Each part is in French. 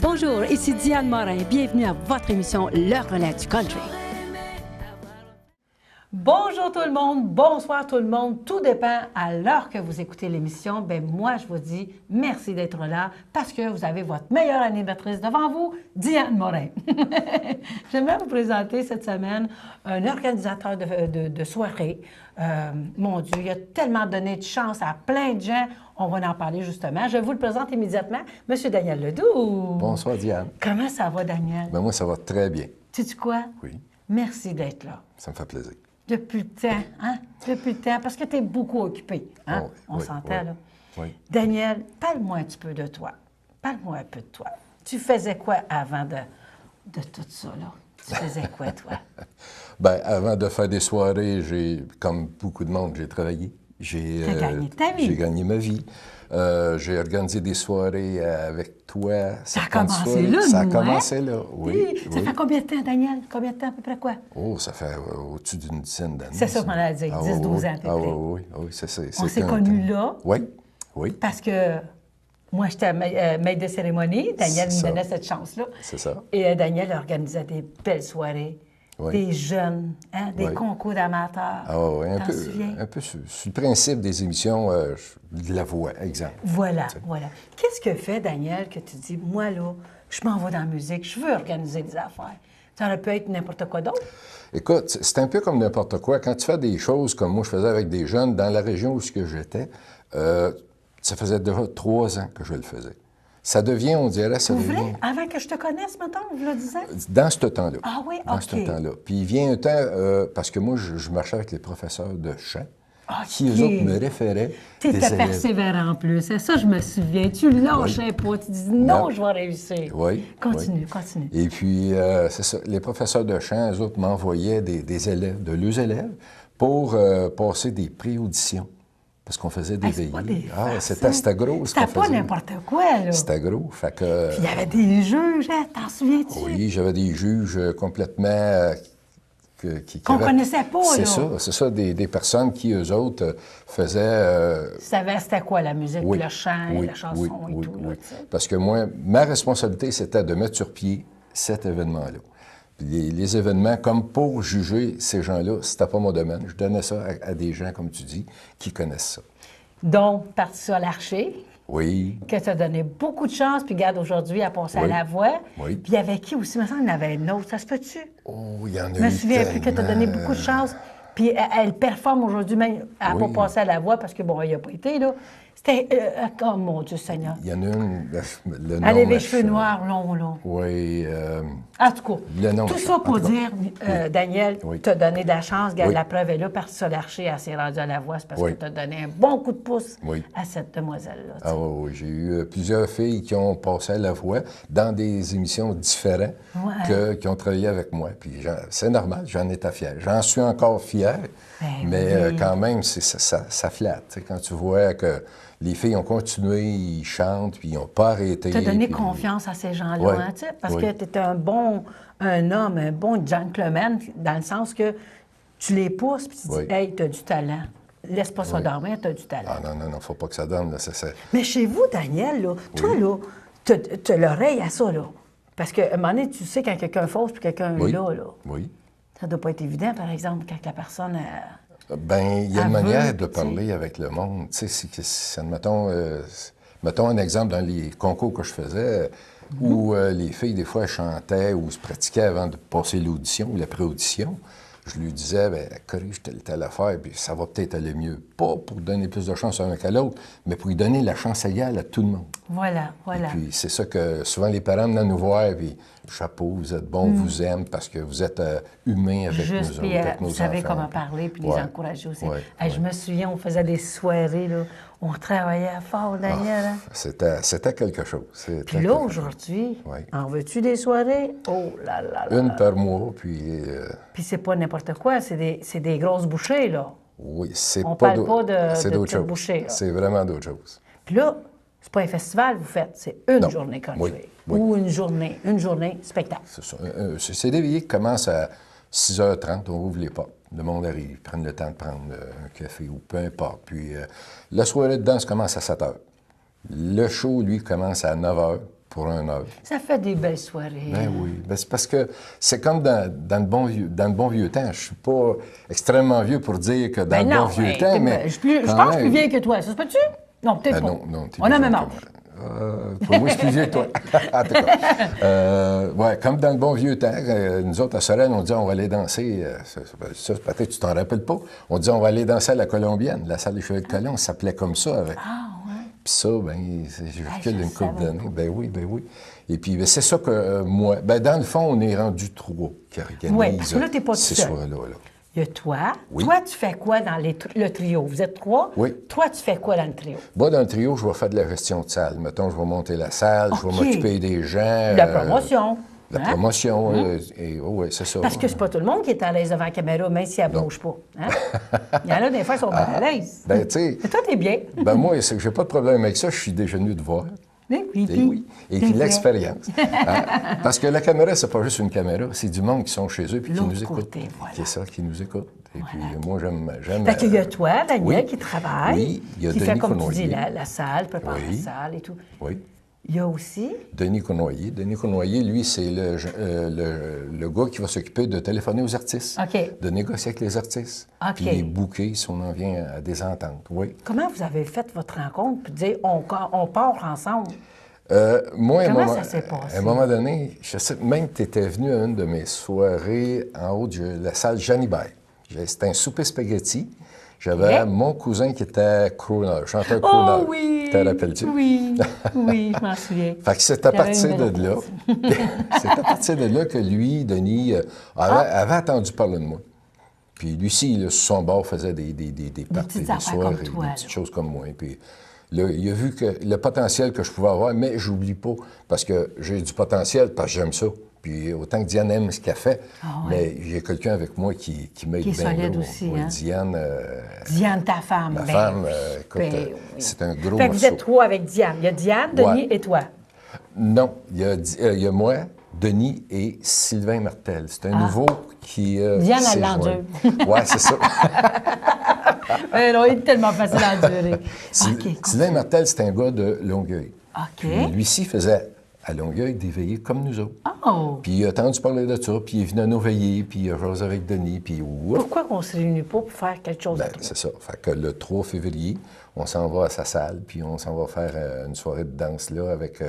Bonjour, ici Diane Morin. Bienvenue à votre émission Le Relais du Country. Bonjour tout le monde, bonsoir tout le monde. Tout dépend à l'heure que vous écoutez l'émission. Bien, moi, je vous dis merci d'être là parce que vous avez votre meilleure animatrice devant vous, Diane Morin. J'aimerais vous présenter cette semaine un organisateur de soirée. Mon Dieu, il a tellement donné de chance à plein de gens. On va en parler justement. Je vous le présente immédiatement. Monsieur Daniel Ledoux. Bonsoir, Diane. Comment ça va, Daniel? Ben moi, ça va très bien. Sais-tu quoi? Oui. Merci d'être là. Ça me fait plaisir. Depuis le temps, hein? Depuis le temps, parce que tu es beaucoup occupé, hein? Oh, oui, On oui, s'entend, oui. là. Oui. Daniel, parle-moi un petit peu de toi. Parle-moi un peu de toi. Tu faisais quoi avant de tout ça, là? Tu faisais quoi, toi? Bien, avant de faire des soirées, comme beaucoup de monde, j'ai travaillé. T'as gagné ta vie. J'ai gagné ma vie. J'ai organisé des soirées avec toi. Ça a commencé là, Ça a nous, commencé hein? là, oui. Ça fait combien de temps, Daniel? Combien de temps, à peu près quoi? Oh, ça fait au-dessus d'une dizaine d'années. C'est ça qu'on a dit, 10-12 ans, à peu près. Oui, c'est On s'est connus là. Oui, oui. Parce que moi, j'étais maître de cérémonie. Daniel me donnait cette chance-là. C'est ça. Et Daniel organisait des belles soirées. Oui. Des jeunes, hein, des Oui. concours d'amateurs. Ah oui, T'en souviens? un peu sur le principe des émissions de la voix, exemple. Voilà, voilà. Qu'est-ce que fait, Daniel, que tu dis, moi, là, je m'en vais dans la musique, je veux organiser des affaires. Ça aurait pu être n'importe quoi d'autre. Écoute, c'est un peu comme n'importe quoi. Quand tu fais des choses comme moi, je faisais avec des jeunes dans la région où j'étais, ça faisait déjà 3 ans que je le faisais. Ça devient, on dirait, ça Pour devient... vrai? Avant que je te connaisse, mettons, vous le disiez? Dans ce temps-là. Ah oui, Dans OK. ce temps-là. Puis il vient un temps, parce que moi, je marchais avec les professeurs de chant, qui, eux autres, me référaient Tu des étais élèves. persévérant en plus. C'est ça, je me souviens. Tu lâchais pas. Tu dis, non, Non. je vais réussir. Oui. Continue, oui. continue. Et puis, c'est ça, les professeurs de chant, eux autres, m'envoyaient des élèves, de leurs élèves, pour passer des pré-auditions. Parce qu'on faisait des Hey, c'est veillées. pas des C'était gros, ce qu'on C'était pas faisait. n'importe quoi, là. C'était gros, fait que... Puis il y avait des juges, hein, t'en souviens-tu? Oui, j'avais des juges complètement... Qu'on connaissait pas, là. C'est ça, des personnes qui, eux autres, faisaient... Tu savais c'était quoi la musique, oui, le chant, oui, la chanson oui, et oui, tout, là, oui. tu sais. Parce que moi, ma responsabilité, c'était de mettre sur pied cet événement-là. Puis les événements, comme pour juger ces gens-là, c'était pas mon domaine. Je donnais ça à des gens, comme tu dis, qui connaissent ça. Donc, parti sur l'Archer, Oui, que tu as donné beaucoup de chance, puis garde aujourd'hui à passer à Oui. la voix. Oui. Puis il y avait qui aussi? Il me semble qu'il y en avait une autre. Ça se peut-tu? oh, il y en a eu Je me souviens plus que tu as donné tellement. beaucoup de chance. Puis elle performe aujourd'hui, même. Elle n'a Oui. pas passé à la voix parce que, bon, il n'a pas été, là. C'était. Oh mon Dieu Seigneur. Il y en a une... Le nom Elle avait les m'achève. cheveux noirs longs, là. Oui, En tout cas, Le nom tout m'achève. ça pour En tout cas, dire, Daniel, Oui. tu as donné de la chance. Regarde, Oui. la preuve est là, partie sur l'Archer, elle s'est rendue à la voix. C'est parce Oui. que tu as donné un bon coup de pouce Oui. à cette demoiselle-là. tu sais. Ah oui, oui. J'ai eu plusieurs filles qui ont passé à la voix dans des émissions différentes qui ont travaillé avec moi. Puis c'est normal, j'en étais fier. J'en suis encore fier, Ben mais oui. quand même, ça flatte. Tu sais, quand tu vois que les filles ont continué, ils chantent, puis ils n'ont pas arrêté. Tu as donné puis- confiance à ces gens-là, Oui. hein, tu sais, parce Oui. que tu es un homme, un bon gentleman, dans le sens que tu les pousses, puis tu dis, Oui. hey, tu as du talent. Laisse pas ça Oui. dormir, tu as du talent. Ah non, faut pas que ça donne. Là, Mais chez vous, Daniel, là, toi, là, tu as l'oreille à ça, là. Parce qu'à un moment donné, tu sais quand quelqu'un fausse puis quelqu'un Oui. est là. Oui. Ça doit pas être évident, par exemple, quand la personne... Ben, il y a une Elle manière veut, de parler avec le monde. Tu sais, mettons un exemple dans les concours que je faisais, où les filles, des fois, chantaient ou se pratiquaient avant de passer l'audition ou la pré-audition. Je lui disais, bien, corrige telle affaire, puis ça va peut-être aller mieux. Pas pour donner plus de chance à un qu'à l'autre, mais pour lui donner la chance égale à tout le monde. Voilà. Puis c'est ça que souvent les parents viennent nous voir, puis chapeau, vous êtes bons, vous aiment parce que vous êtes humains avec nous Juste, autres, puis avec nos vous savez enfants. comment parler, puis les Ouais. encourager aussi. Ouais, Hey, je me souviens, on faisait des soirées, là. On travaillait fort, Daniel. hein? C'était quelque chose. C'était Puis là, quelque chose. aujourd'hui, Oui. en veux-tu des soirées? Oh là là là! Une par mois, puis Puis c'est pas n'importe quoi, c'est des grosses bouchées, là. oui, c'est On pas parle pas de c'est d'autres petites choses. bouchées, là. C'est vraiment d'autres choses. Puis là, c'est pas un festival, vous faites, c'est une Non. journée country. Oui, oui. Ou une journée spectacle. C'est ça. C'est des veillées qui commencent à 6h30, on ouvre les portes. Le monde arrive, ils prennent le temps de prendre un café ou peu importe. Puis la soirée de danse commence à 7h. Le show, lui, commence à 9h pour 1 heure. Ça fait des belles soirées. Ben oui. Ben, c'est parce que c'est comme dans le bon vieux temps. Je suis pas extrêmement vieux pour dire que dans le bon vieux temps, mais... Je pense plus vieille que toi. Ça se peut-tu? Non, peut-être pas. Non, on a le même âge. Pour moi, je suis plus vieux que toi. En tout cas. Ouais, comme dans le bon vieux temps, nous autres, à Sorel, on dit on va aller danser. Ça, peut-être tu t'en rappelles pas. On dit on va aller danser à la Colombienne. La salle des Chevaliers de Colomb, ça s'appelait comme ça. Avec. Ah, ouais. Puis ça, bien, je recule d'une couple d'années. Ben oui. Et puis, ben, c'est ça que moi... Ben, dans le fond, on est rendu 3 qui organisent oui, parce que là, t'es pas tout ces seul. soirs-là. Là. Il y a toi. Oui. Toi, tu fais quoi dans le trio? Vous êtes 3? Oui. Toi, tu fais quoi dans le trio? Moi, dans le trio, je vais faire de la gestion de salle. Mettons, je vais monter la salle, je vais m'occuper des gens. La promotion. La promotion, oui, c'est ça. Parce que c'est pas tout le monde qui est à l'aise devant la caméra, même si elle ne bouge pas. Hein? Il y en a des fois qui sont pas à l'aise. Ben, tu sais... Mais toi, t'es bien. Ben moi, c'est que j'ai pas de problème avec ça. Je suis déjà venu de voir. Oui. Et puis l'expérience. Parce que la caméra, c'est pas juste une caméra, c'est du monde qui sont chez eux et qui nous écoutent. Voilà. C'est ça, qui nous écoute. Et puis moi, j'aime... Fait qu'il y a toi, Daniel, qui travaille, oui, il y a qui Denis fait, comme Cournoyer. tu dis, la salle, prépare la salle et tout. Oui. Il y a aussi... Denis Cournoyer. Denis Cournoyer, lui, c'est le gars qui va s'occuper de téléphoner aux artistes, de négocier avec les artistes, puis les booker si on en vient à des ententes. Oui. Comment vous avez fait votre rencontre puis dire on part ensemble? Moi, comment ça s'est passé? À un moment donné, je sais même que tu étais venu à une de mes soirées en haut de la salle Janibert. C'était un souper spaghetti. J'avais mon cousin qui était crooner, chanteur crooner. Oh oui! Te rappelles-tu? Oui, je m'en souviens. Fait que c'est à partir de là. C'est à partir de là que lui, Denis, avait entendu parler de moi. Puis lui aussi, sur son bord, faisait des parties, des soirs, des petites choses comme moi. Puis là, il a vu que le potentiel que je pouvais avoir, mais j'oublie pas, parce que j'ai du potentiel, parce que j'aime ça. Puis autant que Diane aime ce qu'elle fait, mais j'ai quelqu'un avec moi qui m'aide bien. Qui est solide aussi, oui, hein? Diane, ta femme. ma femme, écoute, c'est un gros Fait que vous êtes 3 avec Diane. Il y a Diane, Denis et toi. Non, il y a moi, Denis et Sylvain Martel. C'est un nouveau qui... Diane, elle l'endure. Oui, c'est ça. Non, il est tellement facile à endurer. Sylvain Martel, c'est un gars de Longueuil. OK. Lui-ci faisait à Longueuil des veillées comme nous autres. Oh! Puis il a entendu parler de ça, puis il est venu à nos veillées, puis il a jasé avec Denis, puis... Pourquoi on ne se réunit pas pour faire quelque chose de trop? C'est ça. Fait que le 3 février, on s'en va à sa salle, puis on s'en va faire une soirée de danse là avec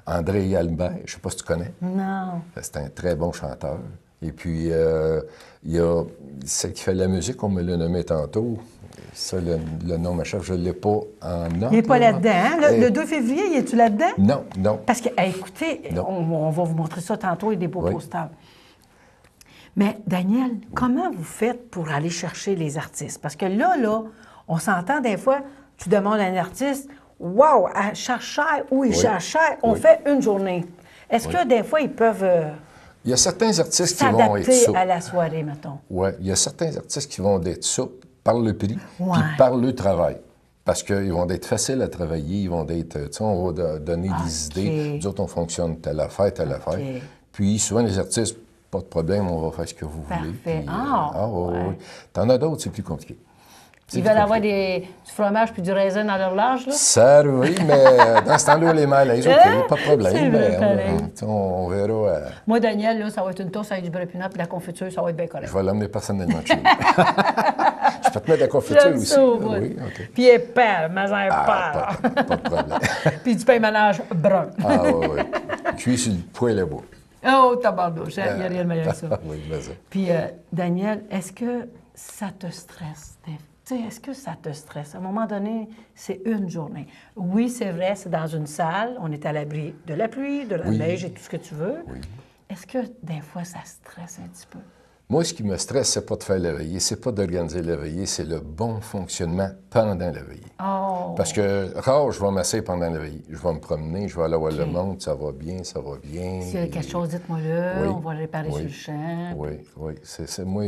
André Albert. Je sais pas si tu connais. Non. C'est un très bon chanteur. Et puis, il y a celle qui fait la musique, on me l'a nommé tantôt. Ça, le nom, ma chef, je ne l'ai pas en note. Il n'est pas là-dedans, hein? Le 2 février, es-tu là-dedans? Non. Parce que, écoutez, on va vous montrer ça tantôt, il y a des beaux posters. Mais, Daniel, comment vous faites pour aller chercher les artistes? Parce que là, on s'entend des fois, tu demandes à un artiste, « Wow, elle cherche cher ou il cherche cher, on fait une journée. » Est-ce que des fois, ils peuvent il y a certains artistes qui vont être ça. à la soirée, mettons? Oui, il y a certains artistes qui vont être ça par le prix, puis par le travail. Parce qu'ils vont être faciles à travailler, ils vont être, tu sais, on va donner des idées. Nous autres, on fonctionne telle affaire. Puis souvent, les artistes, pas de problème, on va faire ce que vous voulez. Puis, oui. T'en as d'autres, c'est plus compliqué. Ils veulent avoir du fromage puis du raisin dans leur large, là? Ça, oui, mais dans ce temps-là, les malaises, OK, pas de problème. Mais on verra. Moi, Daniel, là, ça va être une toast avec du beurre pinot puis la confiture, ça va être bien correct. Je vais l'emmener personnellement chez nous. Je peux te mettre de la confiture aussi. Ça, oui, OK. Puis épais, masin épais. Pas de problème. Puis du pain ménage brun. Oui. Cuit sur le poêle à bois. Oh, tabarnouche, il n'y a rien de meilleur que ça. Oui, vas-y. Puis, Daniel, est-ce que ça te stresse? Est-ce que ça te stresse? À un moment donné, c'est une journée. Oui, c'est vrai, c'est dans une salle, on est à l'abri de la pluie, de la neige et tout ce que tu veux. Oui. Est-ce que des fois, ça stresse un petit peu? Moi, ce qui me stresse, c'est pas de faire la veillée, c'est pas d'organiser la veillée, c'est le bon fonctionnement pendant la veillée. Oh! Parce que rare, je vais m'asseoir pendant la veillée. Je vais me promener, je vais aller voir le monde, ça va bien. S'il y a quelque chose, dites-moi-le, on va le réparer sur le champ. Oui. Moi...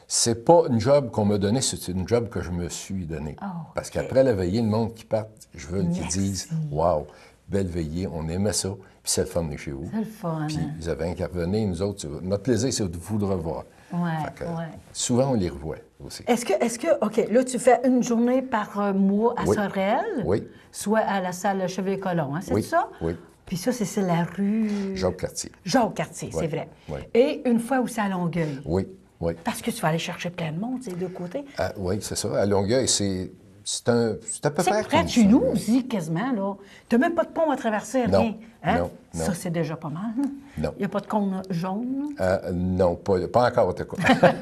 C'est pas une job qu'on m'a donnée, c'est une job que je me suis donnée. Parce qu'après la veillée, le monde qui part, je veux qu'ils disent « Wow, belle veillée, on aimait ça, puis c'est le fun de chez vous. » C'est le fun. Puis ils avaient intervenu, nous autres, notre plaisir, c'est de vous le revoir. Souvent, on les revoit aussi. Est-ce que, OK, là, tu fais une journée par mois à Sorel? Oui. Soit à la salle Chevalier-Colomb, hein, c'est ça? Oui. Puis ça, c'est la rue... Jacques-Cartier. Jacques-Cartier, c'est Oui, vrai. oui. Et une fois aussi à Longueuil. Oui, oui. Parce que tu vas aller chercher plein de monde, ces deux côtés. Ah, oui, c'est ça. À Longueuil, c'est à peu C'est près près de comme chez ça, nous là. aussi, quasiment, là. Tu n'as même pas de pont à traverser, Non, rien. Hein? non, non. Ça, c'est déjà pas mal. Hein? Non. Il n'y a pas de cône jaune. Non, pas encore, en tout cas.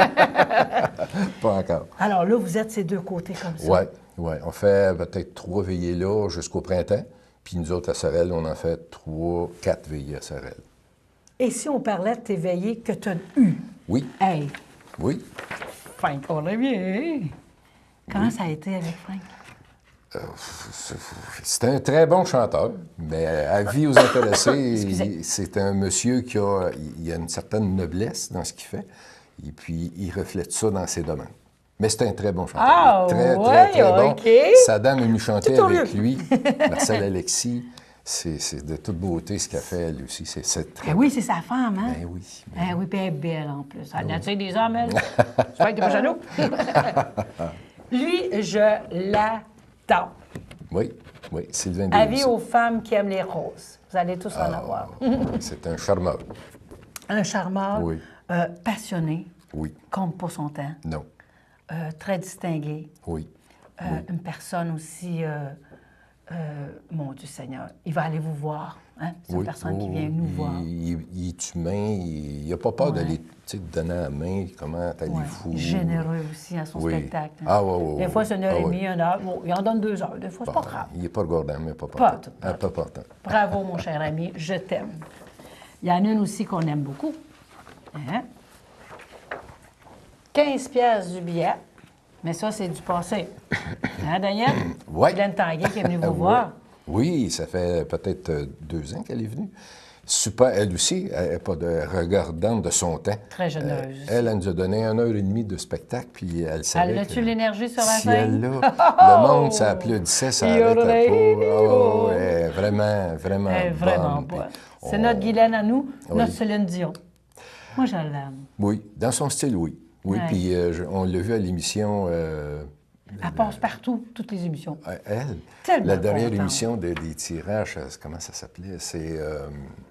Pas encore. Alors là, vous êtes ces deux côtés comme ça. Oui, oui. On fait peut-être 3 veillées là jusqu'au printemps. Puis nous autres, à Sorel, on en fait 4 veillées à Sorel. Et si on parlait de tes veillées que tu as eues? Oui, Hey, oui. Frank Olivier! Comment ça a été avec Frank? C'est un très bon chanteur, mais avis aux intéressés, Excusez. c'est un monsieur qui a une certaine noblesse dans ce qu'il fait, et puis il reflète ça dans ses domaines. Mais c'est un très bon chanteur. Ah, très, ouais, très, très bon. OK. Sa dame est venue chanter Tout avec curieux. lui, Marcel Alexis. C'est de toute beauté ce qu'elle fait, elle aussi. C'est très Ben oui, c'est sa femme, hein? Ben oui. Ben oui, puis elle est belle en plus. Elle attire des hommes, elle. J'espère que t'es pas jaloux. Lui, je l'attends. Oui, oui, Sylvain Avis Delisle. aux femmes qui aiment les roses. Vous allez tous en avoir. C'est un charmeur. Un charmeur, Oui. passionné, Oui. compte pas son temps, Non. très distingué, Oui. une personne aussi, mon Dieu Seigneur, il va aller vous voir. Hein? C'est une Oui. personne qui Oh, vient nous voir. Il est humain, il n'a pas peur d'aller te donner la main, comment t'as Ouais. les fous. Généreux aussi à son Oui. spectacle. hein. Ah, oui, oui, Des oui. fois, c'est 1h30, Ah, oui. 1 heure. Bon, il en donne 2 heures. Des fois, c'est pas grave. Il n'est pas regardant, mais pas Pas portant. tout, Ah, pas portant. Bravo, mon cher ami, je t'aime. Il y en a une aussi qu'on aime beaucoup. Hein? 15 piastres du billet, mais ça, c'est du passé. Hein, Daniel? Ouais. Glenn Tanguay qui est venu vous Ouais. voir. Oui, ça fait peut-être 2 ans qu'elle est venue. Super, elle aussi, elle n'est pas de regardante de son temps. Très généreuse aussi. Elle nous a donné 1h30 de spectacle, puis elle savait Elle a-tu que l'énergie sur la si scène? elle l'a, le monde, ça applaudissait, ça arrêtait pas. Oh! Elle est vraiment, vraiment Elle est vraiment bonne. bonne. Puis C'est notre Guylaine à nous, Oui. notre Céline Dion. Moi, je l'aime. Oui, dans son style, oui. Oui, Ouais. puis on l'a vu à l'émission... Elle passe partout, toutes les émissions. elle, Tellement la dernière contente. émission des tirages, comment ça s'appelait? C'est...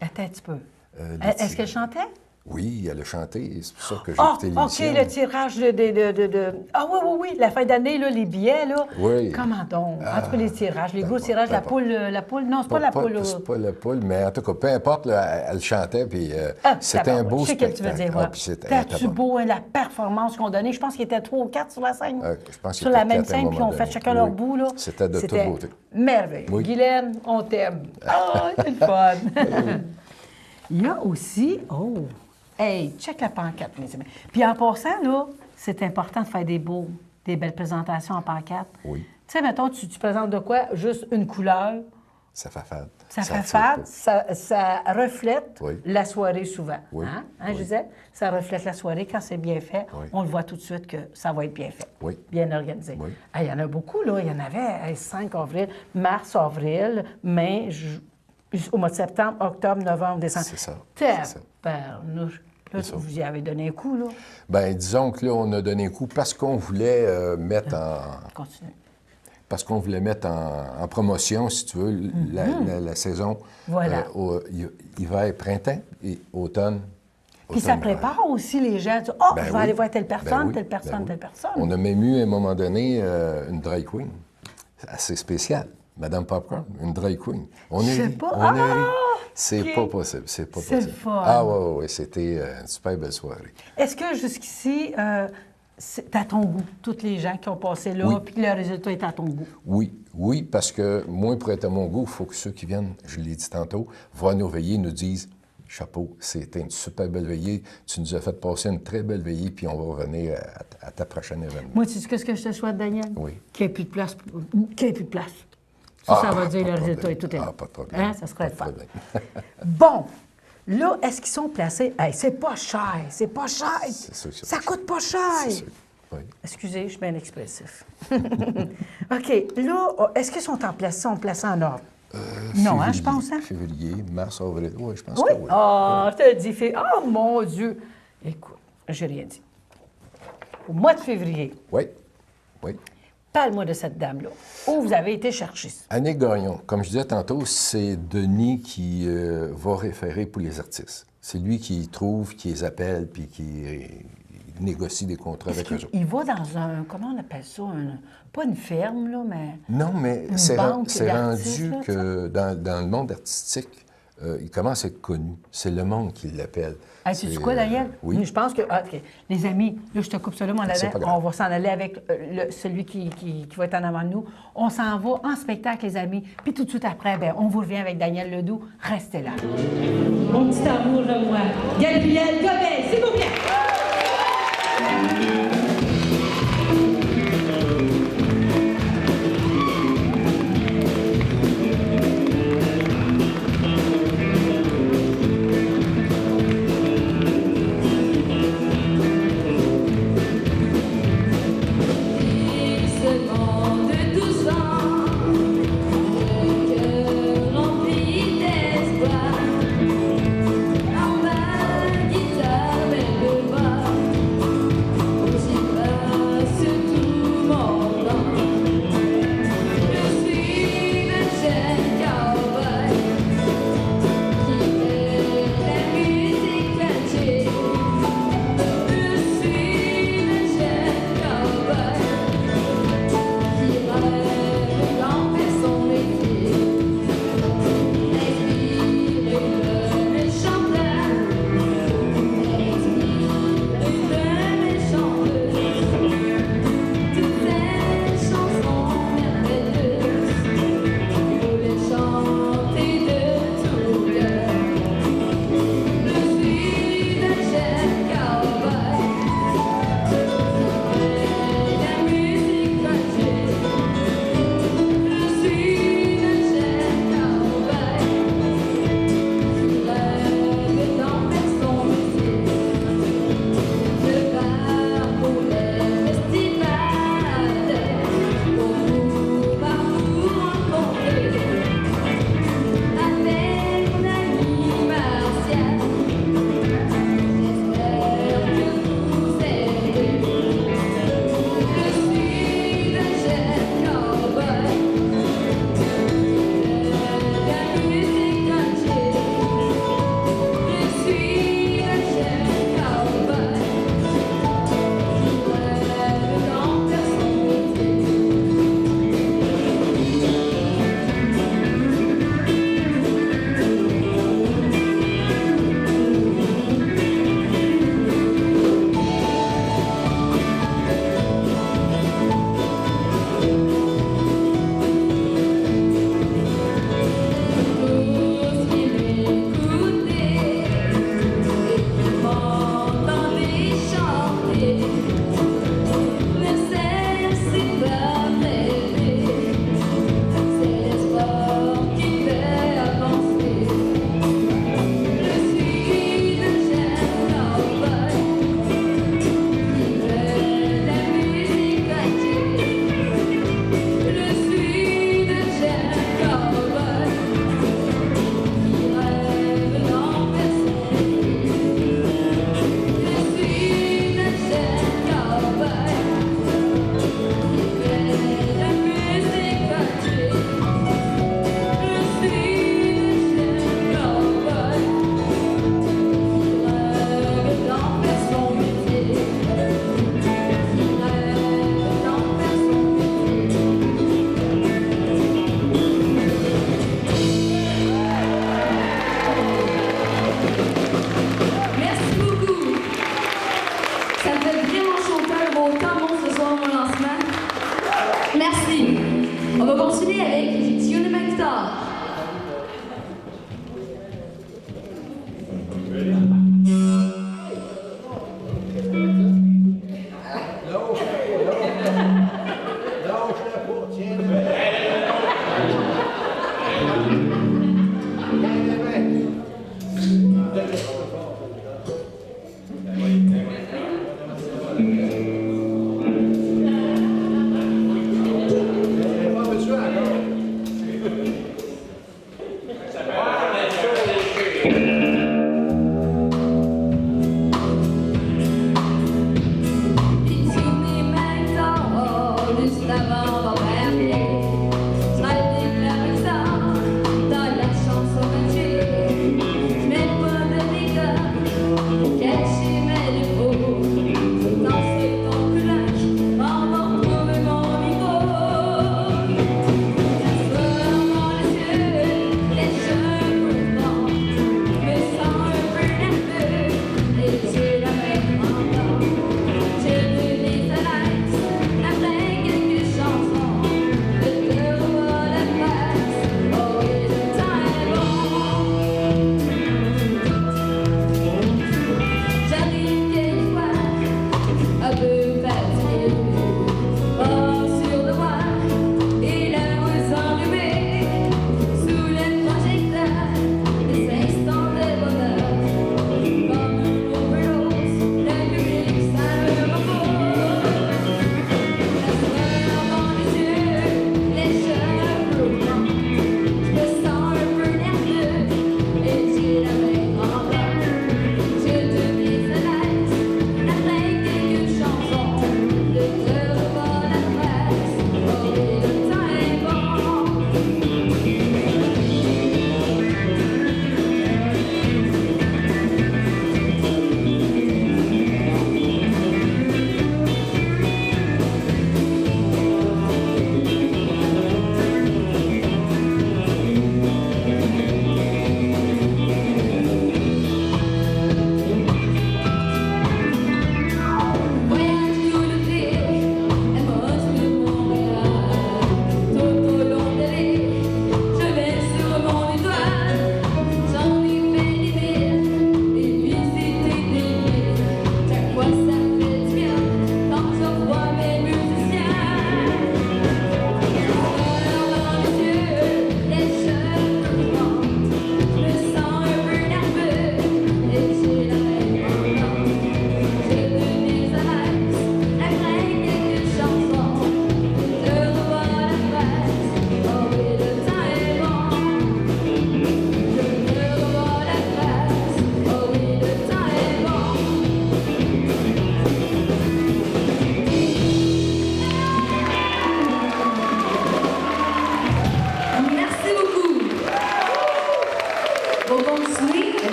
Attends un petit peu. les Est-ce qu'elle chantait? Oui, elle a chanté, c'est pour ça que j'ai Ah, écouté OK, l'émission. le tirage de... Ah oui, oui, oui, la fin d'année, là, les billets, là. Oui. Comment donc? En tout cas, les tirages, les gros tirages, la poule, non, c'est pas la poule. C'est pas la poule, mais en tout cas, peu importe, là, elle chantait, puis Ah, c'était un beau Je sais spectacle. ce que tu veux dire, Ah, ouais. puis c'était T'as-tu bon. beau, hein, la performance qu'on donnait? Je pense qu'il était 3 ou 4 sur la scène. Je pense qu'il Sur la était même 4 à un scène, puis moment on fait donné. chacun leur Oui. bout, là. C'était de toute beauté. Merveilleux. Oui. Guylaine, on t'aime. Ah, c'est le fun. Il y a aussi... Oh! Hey, check la pancarte, mes amis. Puis en passant, là, c'est important de faire des belles présentations en pancarte. Oui. Tu sais, mettons, tu présentes de quoi? Juste une couleur. Ça fait fade. Ça fait attire fade, pas. ça reflète Oui. la soirée souvent. Oui. Hein, Oui. Gisèle? Ça reflète la soirée quand c'est bien fait. Oui. On le voit tout de suite que ça va être bien fait. Oui. Bien organisé. Oui. Il y en a beaucoup, là. Il y en avait 5 avril, mars, avril, mai, au mois de septembre, octobre, novembre, décembre. C'est ça. Tabarnouche. Là, C'est ça. vous y avez donné un coup, là. Bien, disons que là, on a donné un coup parce qu'on voulait mettre Continue. en promotion, si tu veux, la saison Voilà. hiver, printemps et automne. Puis ça automne-hiver. prépare aussi les gens. Oh, Ben je vais oui. aller voir telle personne, Ben oui. telle personne, Ben oui. telle personne. On a même eu, à un moment donné, une drag queen. Assez spécial. Madame Popcorn, une drag queen. On Je est sais ri. pas. On a ri. Ah! C'est OK. pas possible. C'est pas C'est possible. le fun. Ah, oui, c'était une super belle soirée. Est-ce que jusqu'ici, c'est à ton goût, toutes les gens qui ont passé là, Oui. puis que le résultat est à ton goût? Oui, oui, parce que moi, pour être à mon goût, il faut que ceux qui viennent, je l'ai dit tantôt, voir nos veillées, nous disent chapeau, c'était une super belle veillée, tu nous as fait passer une très belle veillée, puis on va revenir à ta prochaine événement. Moi, tu sais ce que je te souhaite, Daniel? Oui. Qu'il n'y ait plus de place. Qu'il n'y ait plus de place. Ça veut dire pas le de résultat problème. est tout est là. Ah, pas de problème. Hein? Ça serait le Pas fun. de problème. Bon, là, est-ce qu'ils sont placés? Hey, c'est pas cher, c'est pas cher. C'est sûr que c'est Ça pas coûte pas cher. C'est sûr. Oui. Excusez, je suis bien expressif. OK, là, est-ce qu'ils sont placés en ordre? Non, hein, je pense, hein? Février, mars, avril. Oui, je pense Oui? que oui. Ah, je te dis, oh mon Dieu! Écoute, j'ai rien dit. Au mois de février, Oui, oui. Parle-moi de cette dame-là. Où vous avez été chercher ça? Annick Gagnon, comme je disais tantôt, c'est Denis qui va référer pour les artistes. C'est lui qui trouve, qui les appelle, puis qui négocie des contrats avec eux autres. Il va dans un, comment on appelle ça, pas une ferme, là, mais... Non, mais Une c'est banque rendu d'artistes, que dans le monde artistique, il commence à être connu. C'est le monde qui l'appelle. Hey, sais-tu quoi, Daniel? Oui. Je pense que... OK. Les amis, là, je te coupe ça là, mon C'est ami. pas grave. On va s'en aller avec celui qui va être en avant de nous. On s'en va en spectacle, les amis. Puis tout de suite après, ben, on vous revient avec Daniel Ledoux. Restez là. Mon petit amour de moi, Gabriel Gobet, s'il vous plaît. Guitare, belle voix.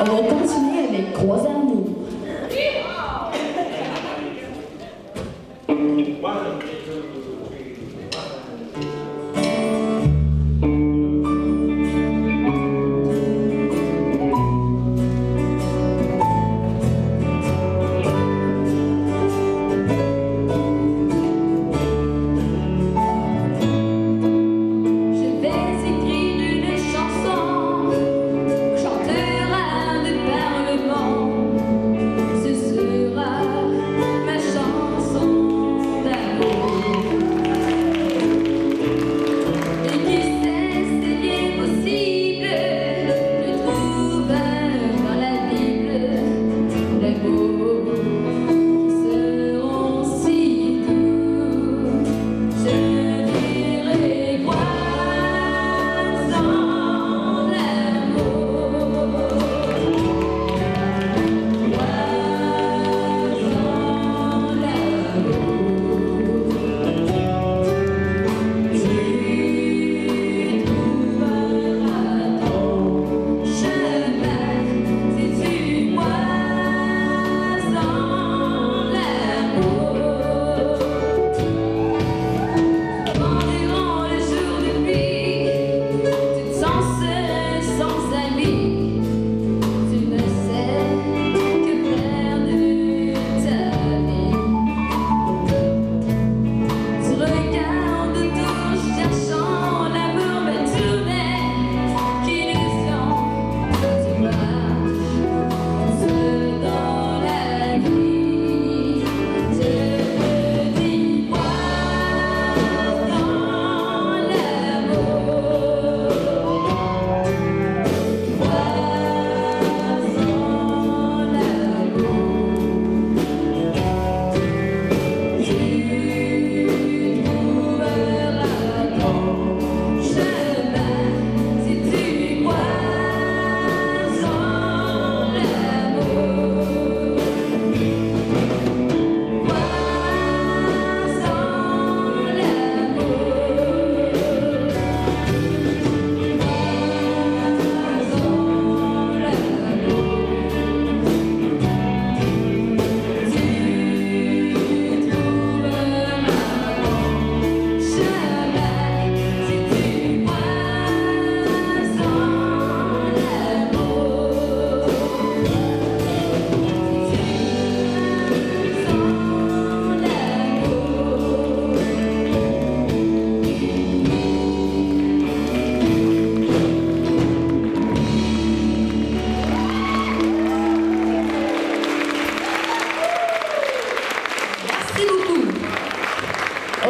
On va continuer avec Trois amours.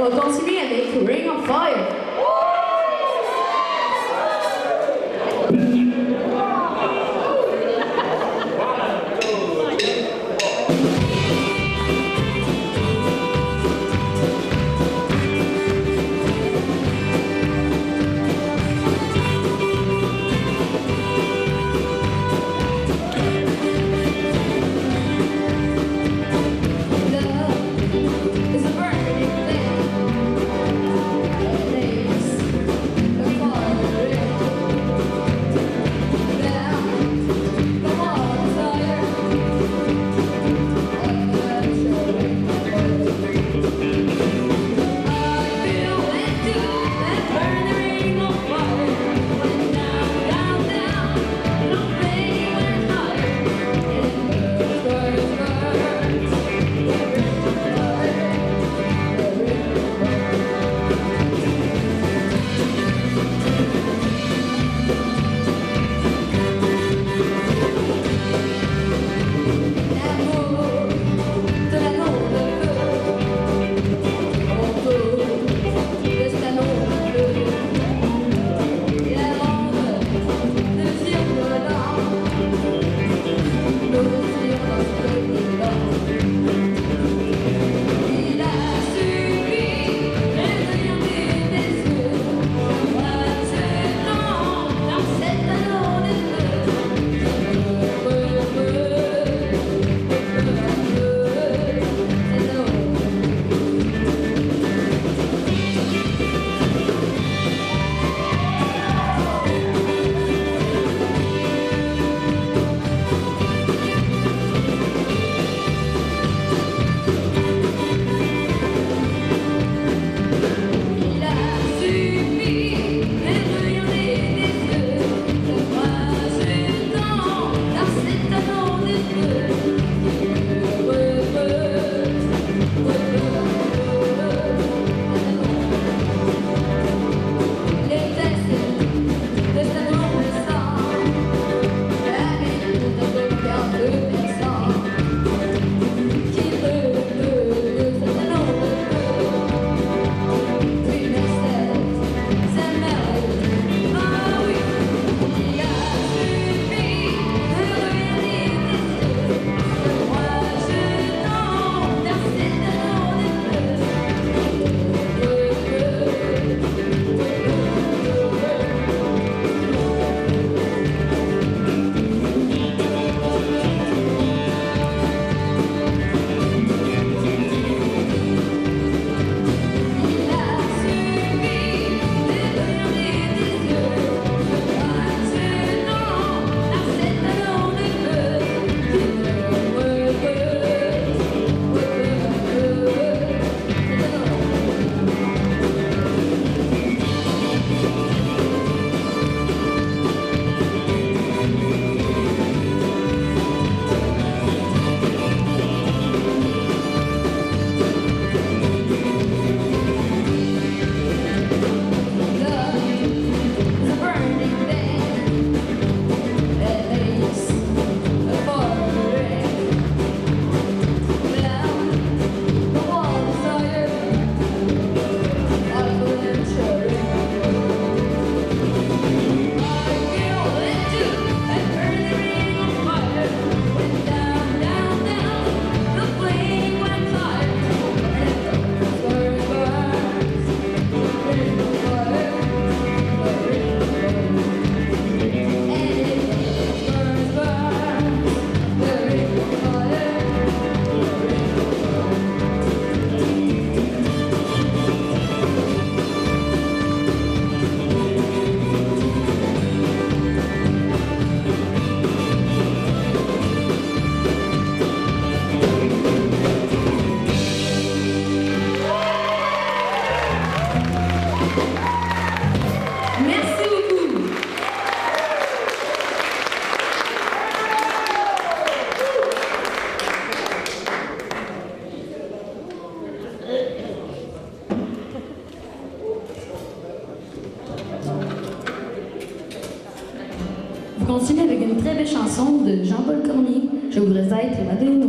On va continuer avec Ring of Fire. chanson de Jean-Paul Cormier. Je voudrais être Madeleine.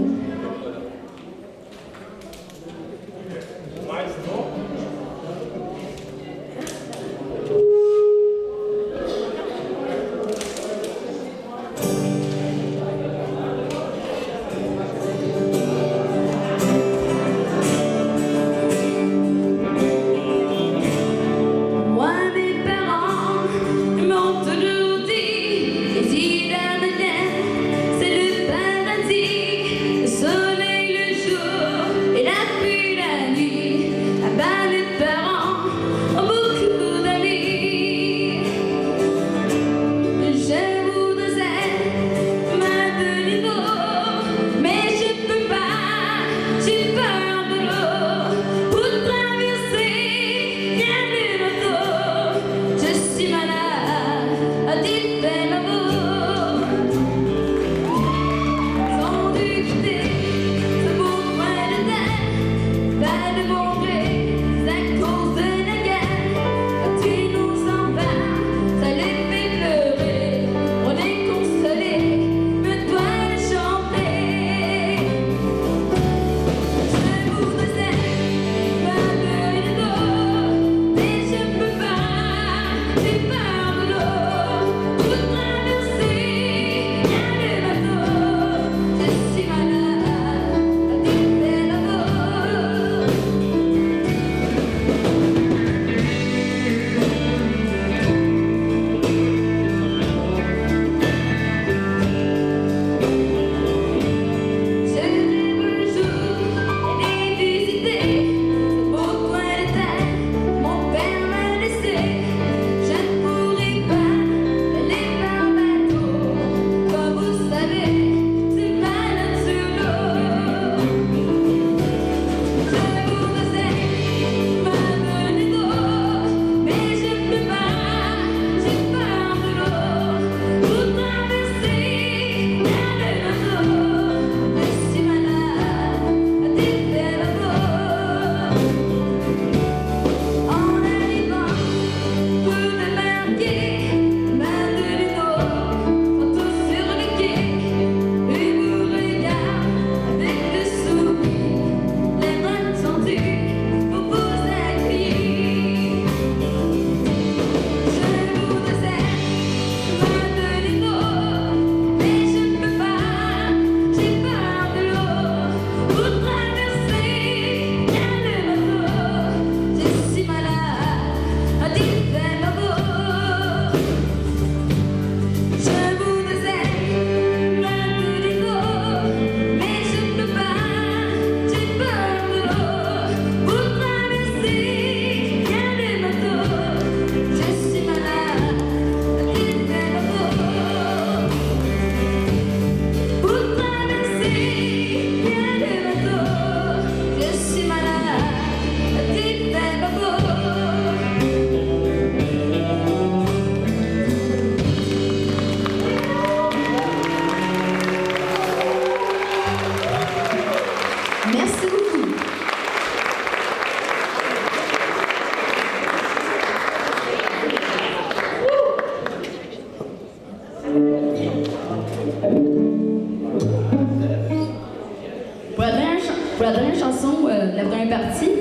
Pour la dernière chanson, la dernière partie,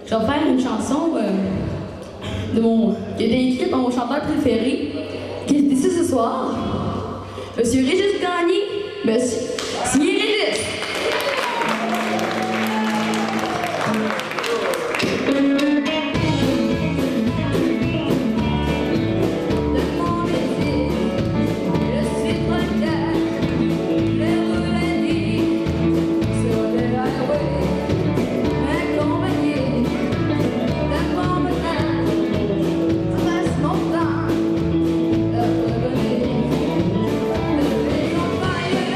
je vais faire une chanson qui a été écrite par mon chanteur préféré, qui est ici ce soir, Monsieur Régis Gagné, Monsieur signé Régis. Fire!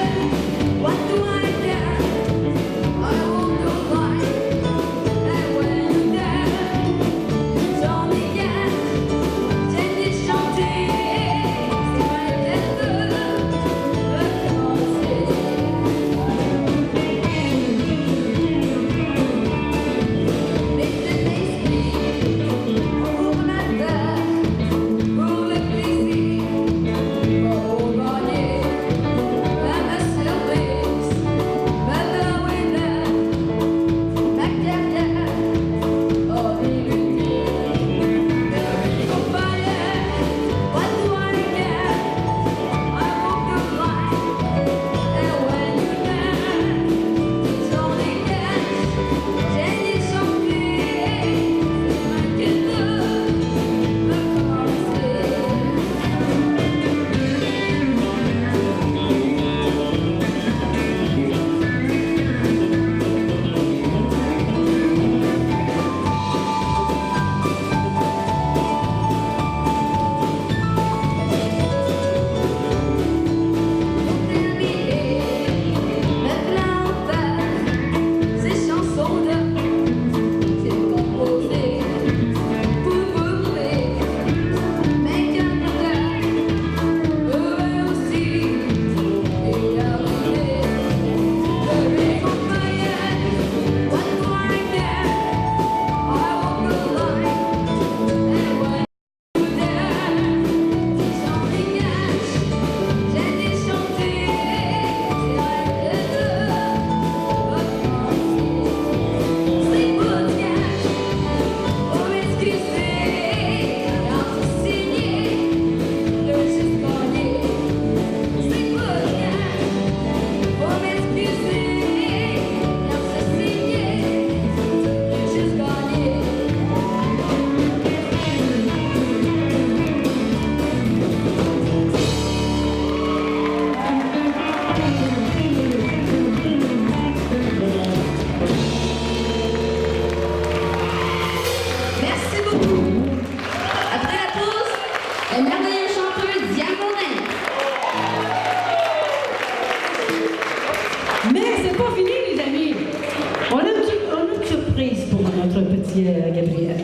petit Gabriel.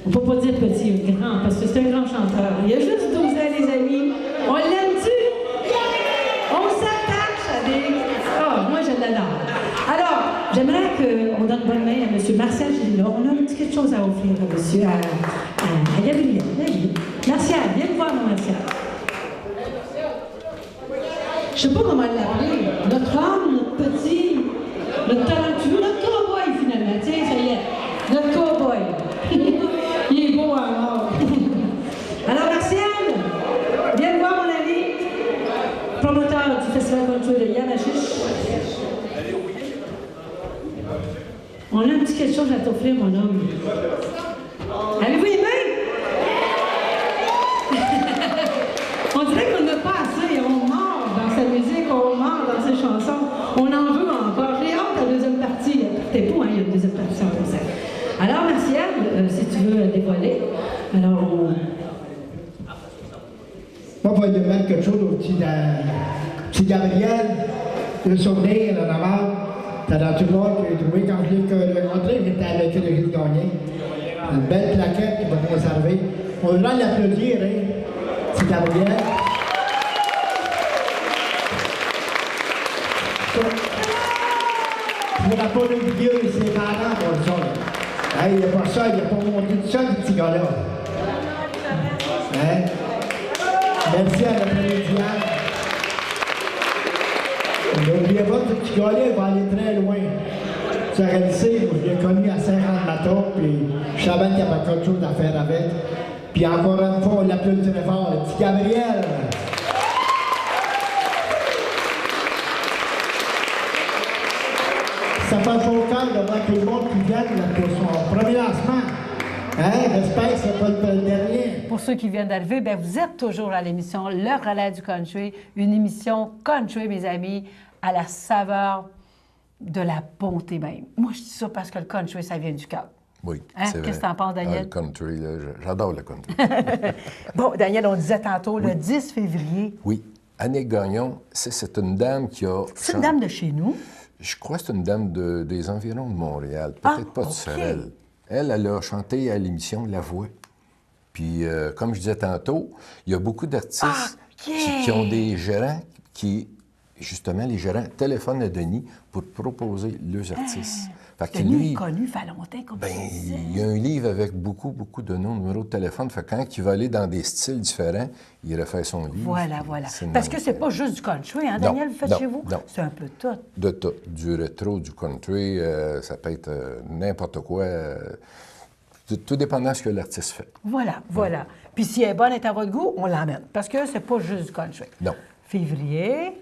On ne peut pas dire petit, grand, parce que c'est un grand chanteur. Il a juste 12 ans, les amis. On l'aime-tu? On s'attache à des... Ah, moi, je l'adore. Alors, j'aimerais qu'on donne bonne main à M. Martial Gillot. On a un petit quelque chose à offrir à monsieur, à Gabriel. Martial, viens me voir, mon Martial. Je ne sais pas comment l'appeler. Notre homme, notre petit, notre talentueux, notre cow-boy, finalement. Tiens, ça y est. Notre cow-boy. Il est beau à mort. Alors, Martial, viens me voir, mon ami, promoteur du Festival Country de Yamachiche. On a un petit quelque chose à t'offrir, mon homme. Avez-vous les mains? On dirait qu'on n'a pas assez. On mord dans sa musique, on mord dans ses chansons. On en veut encore. J'ai hâte à la deuxième partie. T'es pas, hein, il y a une deuxième partie en concert. Alors, Martial, si tu veux dévoiler, alors on... Moi, je vais lui mettre quelque chose au petit Gabriel, le souvenir, le normal. T'as dans tout le monde qui est trouvé quand je l'ai rencontré, il était avec Gilles Gagné. Une belle plaquette qui va conserver. On va l'applaudir, hein, petit Gabriel. Je ne pas le vieux et ses parents pour ça. Il n'est pas ça, il n'a pas monté tout seul, le petit gars-là. Hein? Merci à notre médiane. N'oubliez pas que ce petit gars-là, il va aller très loin. Tu as réalisé, je l'ai connu à 50 matons, puis je savais qu'il y avait quelque chose à faire avec. Puis encore une fois, on l'applaudit très fort, le petit Gabriel. Ça fait chaud au cœur devant tout le monde qui vient pour son premier lancement. Hein? J'espère que ce n'est pas le dernier. Pour ceux qui viennent d'arriver, bien, vous êtes toujours à l'émission Le Relais du Country, une émission country, mes amis, à la saveur de la bonté même. Moi, je dis ça parce que le country, ça vient du cœur. Oui, hein? c'est vrai. Qu'est-ce que t'en penses, Daniel? Le country, là, j'adore le country. Bon, Daniel, on disait tantôt, le 10 février. Oui. Annick Gagnon, c'est une dame qui a... C'est une dame de chez nous? Je crois que c'est une dame des environs de Montréal, peut-être pas de Sorel. Elle a chanté à l'émission La Voix. Puis, comme je disais tantôt, il y a beaucoup d'artistes qui ont des gérants qui, justement, les gérants téléphonent à Denis pour proposer leurs artistes. Fait que Denis est connu, fait longtemps, comme ça. Il y a un livre avec beaucoup de noms, numéros de téléphone. Fait que quand il va aller dans des styles différents, il refait son livre. Voilà. Parce que c'est pas juste du country, hein, Daniel, vous faites chez vous? Non. C'est un peu tout. De tout. Du rétro, du country, ça peut être n'importe quoi. Tout dépendant de ce que l'artiste fait. Voilà. Puis si elle est bonne et à votre goût, on l'emmène. Parce que c'est pas juste du country. Non. Février.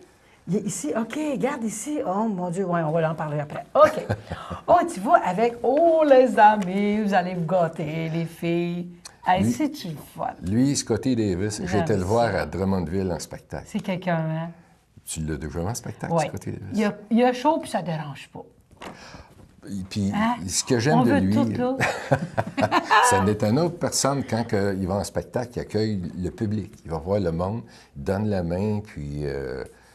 Il est ici, OK, regarde ici. Oh, mon Dieu, ouais, on va en parler après. OK. On y va avec, les amis, vous allez vous gâter, les filles. Hey, c'est-tu le fun? Lui, Scotty Davis, j'ai été le voir à Drummondville en spectacle. C'est quelqu'un, hein? Tu l'as déjà vu en spectacle, oui. Scotty Davis? Il y a chaud, puis ça ne dérange pas. Puis, ce que j'aime de lui, tout, ça n'est une autre personne quand il va en spectacle, qui accueille le public. Il va voir le monde, il donne la main, puis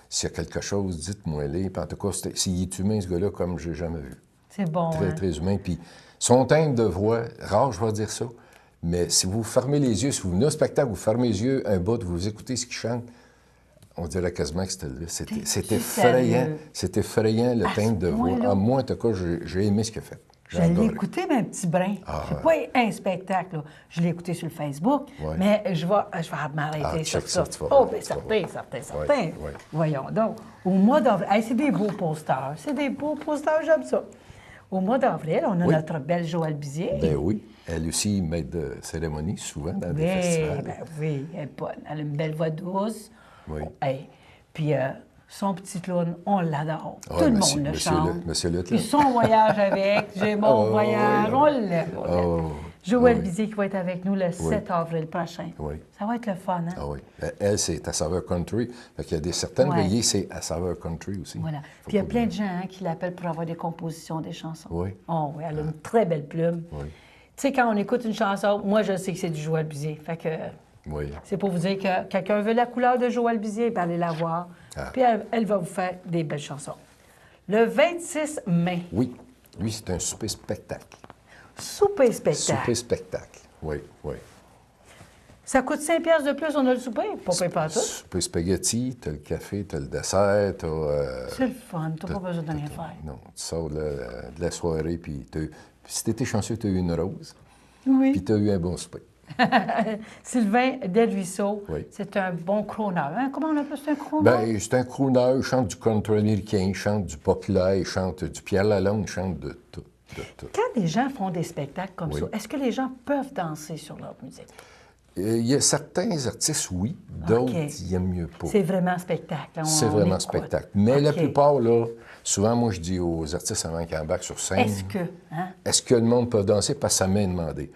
s'il y a quelque chose, dites-moi-les. En tout cas, s'il est humain, ce gars-là, comme je n'ai jamais vu. C'est bon, Très humain. Puis son timbre de voix, rare, je vais dire ça, mais si vous fermez les yeux, si vous venez au spectacle, vous fermez les yeux un bout, vous écoutez ce qu'il chante, on dirait quasiment que c'était lui. C'était effrayant. C'était effrayant, le timbre de voix. En moi, en tout cas, j'ai aimé ce qu'il a fait. Je l'ai écouté, mais un petit brin. Je n'ai pas un spectacle. Là. Je l'ai écouté sur le Facebook, mais je vais m'arrêter sur ça. Bien certain. Voyons donc. Au mois d'avril, c'est des beaux posters. J'aime ça. Au mois d'avril, on a notre belle Joëlle Bizier. Ben oui. Elle aussi, maître de cérémonie, souvent, dans des festivals. Oui, elle est bonne. Elle a une belle voix douce. Oui. Puis son petit clown, on l'adore. Tout le monde le chante. Monsieur Lutte. Puis son voyage avec, j'ai mon voyage, on l'aime. Joëlle Bizier qui va être avec nous le 7 avril prochain. Oui. Ça va être le fun, hein? Ah oui. Elle, c'est à saveur country. Fait qu'il y a certaines veillées, c'est à saveur country aussi. Voilà. Puis il y a plein de gens qui l'appellent pour avoir des compositions, des chansons. Oui. Oh oui, elle a une très belle plume. Oui. Tu sais, quand on écoute une chanson, moi, je sais que c'est du Joëlle Bizier. Fait que... Oui. C'est pour vous dire que quelqu'un veut la couleur de Joëlle Bizier, bien, allez la voir. Puis elle va vous faire des belles chansons. Le 26 mai. Oui. Lui, c'est un souper spectacle. Souper spectacle. Souper spectacle, oui, oui. Ça coûte 5 piastres de plus, on a le souper, pas tout. Souper spaghetti, t'as le café, t'as le dessert, t'as... C'est le fun, t'as pas besoin de rien faire. Non, tu sors de la soirée, puis si t'étais chanceux, t'as eu une rose, Oui. puis t'as eu un bon souper. Sylvain Delruisseau, Oui. c'est un bon crooner. Hein? Comment on appelle ça, un crooner? Ben, c'est un crooner, il chante du country américain, il chante du populaire, il chante du Pierre Lalonde, il chante de tout, de tout. Quand les gens font des spectacles comme Oui. ça, est-ce que les gens peuvent danser sur leur musique? Il y a certains artistes, oui, d'autres, OK. ils aiment mieux pas. C'est vraiment spectacle. Hein? C'est On vraiment écoute. spectacle. Mais la OK. plupart, là, souvent, moi, je dis aux artistes avant qu'ils embarquent sur scène, Est-ce que, hein? est-ce que le monde peut danser? Parce que ça m'est demandé.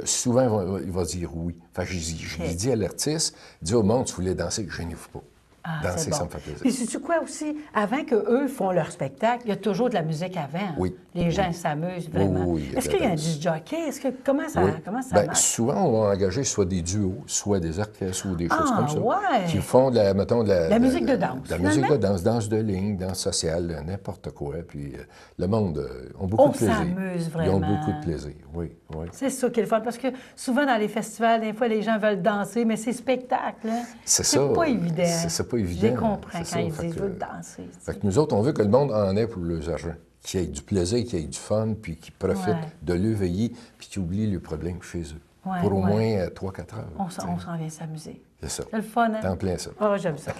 Souvent, il va dire oui. Fait que je lui dis à l'artiste, dis au monde, tu voulais danser, je n'y vous pas. Ah, Danser, c'est bon. ça me fait plaisir. Puis, sais-tu quoi aussi? Avant qu'eux font leur spectacle, il y a toujours de la musique avant. Oui. Les gens Oui. s'amusent vraiment. Oui, il y a Est-ce de la qu'il y a un danse. disc jockey? Comment ça, Oui. Ben, marche? souvent, on va engager soit des duos, soit des orchestres ou des choses comme ça. ouais. Qui font, mettons, La musique de danse, De la musique finalement. de danse, danse de ligne, danse sociale, n'importe quoi. Puis le monde a beaucoup On de plaisir. s'amuse Ils vraiment. ont beaucoup de plaisir, oui, oui. C'est ça qui est le fun, parce que souvent dans les festivals, des fois, les gens veulent danser, mais c'est spectacle. Hein? C'est ça. C'est pas évident. C'est pas évident. Je les comprends C'est quand ça. ils Fait disent que- je veux danser. Fait que nous autres, on veut que le monde en ait pour leurs argent. Qu'il y ait du plaisir, qu'il y ait du fun, puis qu'ils profitent Ouais. de l'éveiller, puis qu'ils oublient leurs problèmes chez eux. Ouais, pour au ouais. moins 3-4 heures. On s'en vient s'amuser. C'est ça. C'est le fun, hein? T'en plein ça. Ah, j'aime ça.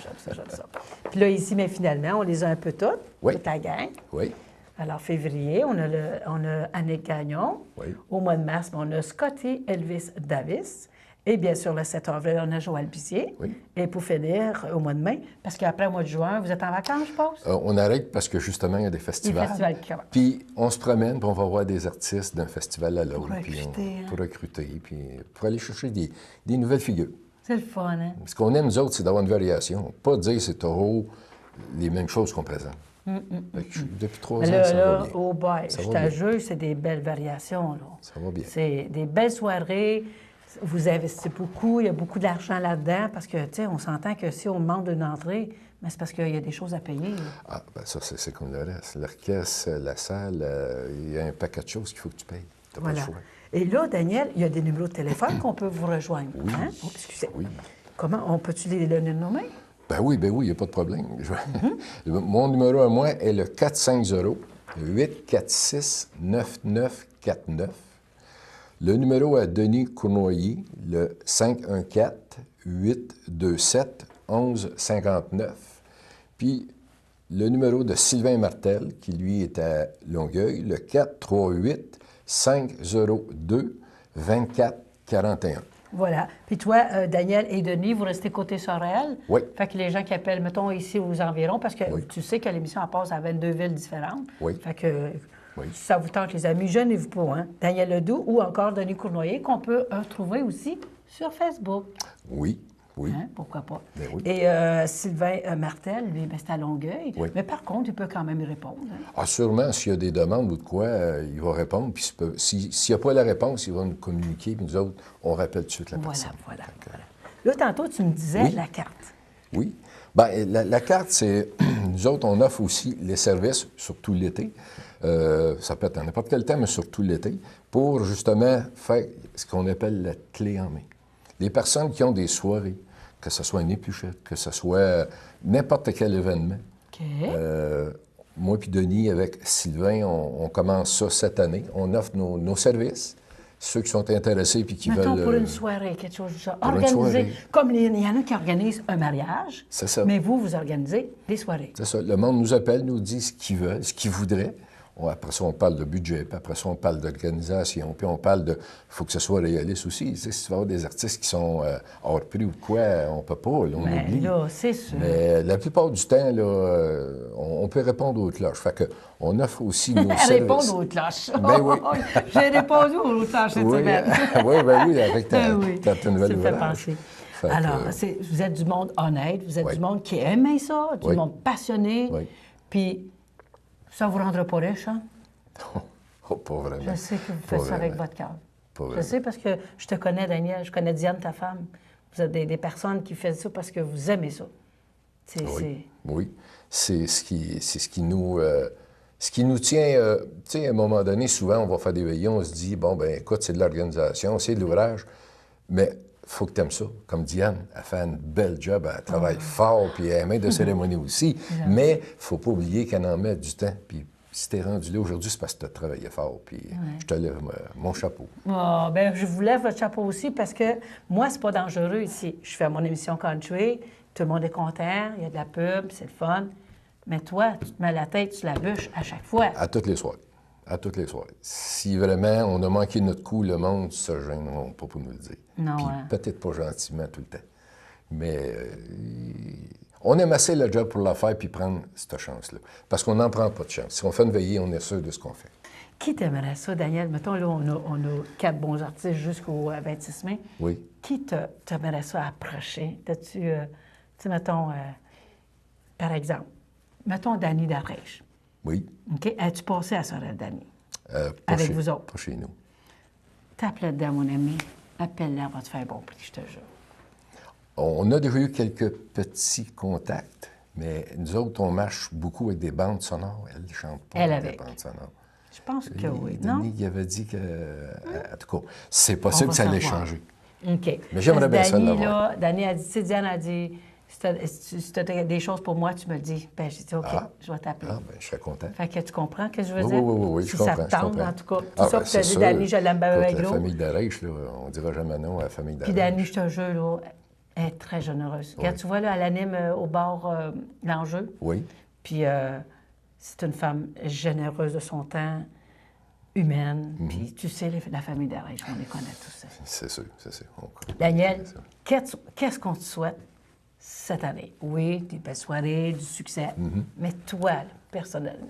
Puis là, ici, mais finalement, on les a un peu toutes, Oui. toute la gang. Oui, Alors, février, on a Annick Gagnon. Oui. Au mois de mars, on a Scotty Elvis Davis. Et bien sûr, le 7 avril, on a Joël Bissier. Oui. Et pour finir, au mois de mai, parce qu'après, au mois de juin, vous êtes en vacances, je pense? on arrête parce que justement, il y a des festivals. festivals qui commencent. Puis on se promène, puis on va voir des artistes d'un festival à l'autre. Pour puis recruter, hein. pour recruter, puis pour aller chercher des nouvelles figures. C'est le fun, hein? Ce qu'on aime, nous autres, c'est d'avoir une variation. Pas dire c'est toujours les mêmes choses qu'on présente. Fait que depuis 3 ans, Mais là, ça va là, bien. oh boy, Ça je va bien. t'assure, c'est des belles variations, là. Ça va bien. C'est des belles soirées. Vous investissez beaucoup, il y a beaucoup d'argent là-dedans, parce que, tu sais, on s'entend que si on demande une entrée, mais c'est parce qu'il y a des choses à payer. là. Ah, ben ça, c'est comme le reste. L'orchestre, la salle, il y a un paquet de choses qu'il faut que tu payes. T'as pas Voilà. le choix. Et là, Daniel, il y a des numéros de téléphone qu'on peut vous rejoindre. Oui. Hein? Oh, excusez. Oui. Comment, on peut-tu les donner de nos mains? Ben oui, il n'y a pas de problème. Mon numéro à moi est le 450-846-9949. Le numéro à Denis Cournoyer, le 514-827-1159. Puis le numéro de Sylvain Martel, qui lui est à Longueuil, le 438-502-2441. Voilà. Puis toi, Daniel et Denis, vous restez côté Sorel. Oui. Fait que les gens qui appellent, mettons, ici aux environs, parce que Oui. tu sais que l'émission, elle passe à 22 villes différentes. Oui. Fait que Oui. si ça vous tente, les amis, gênez-vous pas, hein? Daniel Ledoux ou encore Denis Cournoyer, qu'on peut retrouver aussi sur Facebook. Oui, oui. Hein? Pourquoi pas? Ben oui. Et Sylvain Martel, lui, ben, c'est à Longueuil. Oui. Mais par contre, il peut quand même y répondre. Hein? Ah, sûrement, s'il y a des demandes ou de quoi, il va répondre. Puis s'il n'y a pas la réponse, il va nous communiquer. Puis nous autres, on rappelle tout de suite la Voilà, personne. voilà, Fait que, voilà. Là, tantôt, tu me disais Oui. la carte. Oui. Bien, la carte, c'est... Nous autres, on offre aussi les services, surtout l'été. Ça peut être à n'importe quel temps, mais surtout l'été, pour justement faire ce qu'on appelle la clé en main. Les personnes qui ont des soirées, que ce soit une épluchette, que ce soit n'importe quel événement. OK. Moi puis Denis, avec Sylvain, on commence ça cette année. On offre nos services. Ceux qui sont intéressés puis qui Mettons veulent... pour une soirée, quelque chose du genre. pour une Organisé, soirée. comme il y en a qui organisent un mariage. C'est ça. Mais vous organisez des soirées. C'est ça. Le monde nous appelle, nous dit ce qu'il veut, ce qu'il voudrait. Après ça, on parle de budget, puis après ça, on parle d'organisation, puis on parle de... Il faut que ce soit réaliste aussi. Tu sais, si tu vas avoir des artistes qui sont hors prix ou quoi, on peut pas, là, on Mais oublie. là, c'est sûr. Mais la plupart du temps, là, on peut répondre aux cloches. Fait que on offre aussi nos services. Répondre aux cloches. Ben oui. J'ai répondu aux cloches cette Oui, semaine. oui, ben oui, avec ta, Oui, ta nouvelle ça me fait ouvrage. penser. Fait que, Alors, vous êtes du monde honnête, vous êtes Oui. du monde qui aime ça, du Oui. monde passionné. Oui. Puis, ça ne vous rendra pas riche, hein? Oh, pas vraiment. Je sais que vous Pas faites ça avec vraiment. votre cœur. Pas Je vraiment. sais parce que je te connais, Daniel, je connais Diane, ta femme. Vous êtes des personnes qui font ça parce que vous aimez ça. Oui, oui. C'est ce qui nous... Ce qui nous tient, tu sais, à un moment donné, souvent, on va faire des veillées, on se dit, bon, ben écoute, c'est de l'organisation, c'est de l'ouvrage, mais il faut que tu aimes ça. Comme Diane, elle fait une belle job, elle travaille fort, puis elle est maître de cérémonie aussi, mais il ne faut pas oublier qu'elle en met du temps. Puis si tu es rendu là aujourd'hui, c'est parce que tu as travaillé fort, puis je te lève mon chapeau. Oh, ben, je vous lève votre chapeau aussi parce que moi, c'est pas dangereux ici. Je fais mon émission country, tout le monde est content, il y a de la pub, c'est le fun. Mais toi, tu te mets la tête sur la bûche à chaque fois. À toutes les soirées. À toutes les soirées. Si vraiment on a manqué notre coup, le monde se gênera pas pour nous le dire. Non, Puis hein. peut-être pas gentiment tout le temps. Mais on aime assez le job pour la faire puis prendre cette chance-là. Parce qu'on n'en prend pas de chance. Si on fait une veillée, on est sûr de ce qu'on fait. Qui t'aimerait ça, Daniel? Mettons, là, on a 4 bons artistes jusqu'au 26 mai. Oui. Qui t'aimerait ça approcher? T'as-tu, tu sais, mettons, par exemple, mettons Dany Darèche. Oui. OK? As-tu passé à Sorel, Dany? Pas Avec chez- vous autres. Pas chez nous. Tape là-dedans, mon ami. Appelle-la, elle va te faire bon prix, je te jure. On a déjà eu quelques petits contacts, mais nous autres, on marche beaucoup avec des bandes sonores. Elle ne chante pas Elle avec avec. des bandes sonores. Je pense que oui, Denis, non? il avait dit que... En tout cas, c'est possible va que ça allait savoir. changer. OK. Mais j'aimerais bien ça Dany, l'avoir. là, Dany a dit, tu sais, Diane a dit, si tu as des choses pour moi, tu me le dis. Ben, j'ai dit, OK, je vais t'appeler. Ah, bien, je serais content. Fait que tu comprends ce que je veux Oui, dire? oui, Si je ça comprends, te je tente, comprends. en tout cas. Tout Ah, ça, ben, puis tu as c'est dit, sûr. Dany, je l'aime bien Écoute, avec la l'eau. famille Darèche, là, on ne dira jamais non à la famille Puis Darèche. Dany, je te jure, là, elle est très généreuse. Regarde, tu vois, là, elle anime au bar L'Enjeu. Oui, Puis c'est une femme généreuse de son temps, humaine. Puis tu sais, la famille Darèche, on les connaît tous. c'est sûr, c'est sûr. Daniel, C'est ça. qu'est-ce qu'on te souhaite cette année? Oui, des belles soirées, du succès. Mais toi, là, personnellement,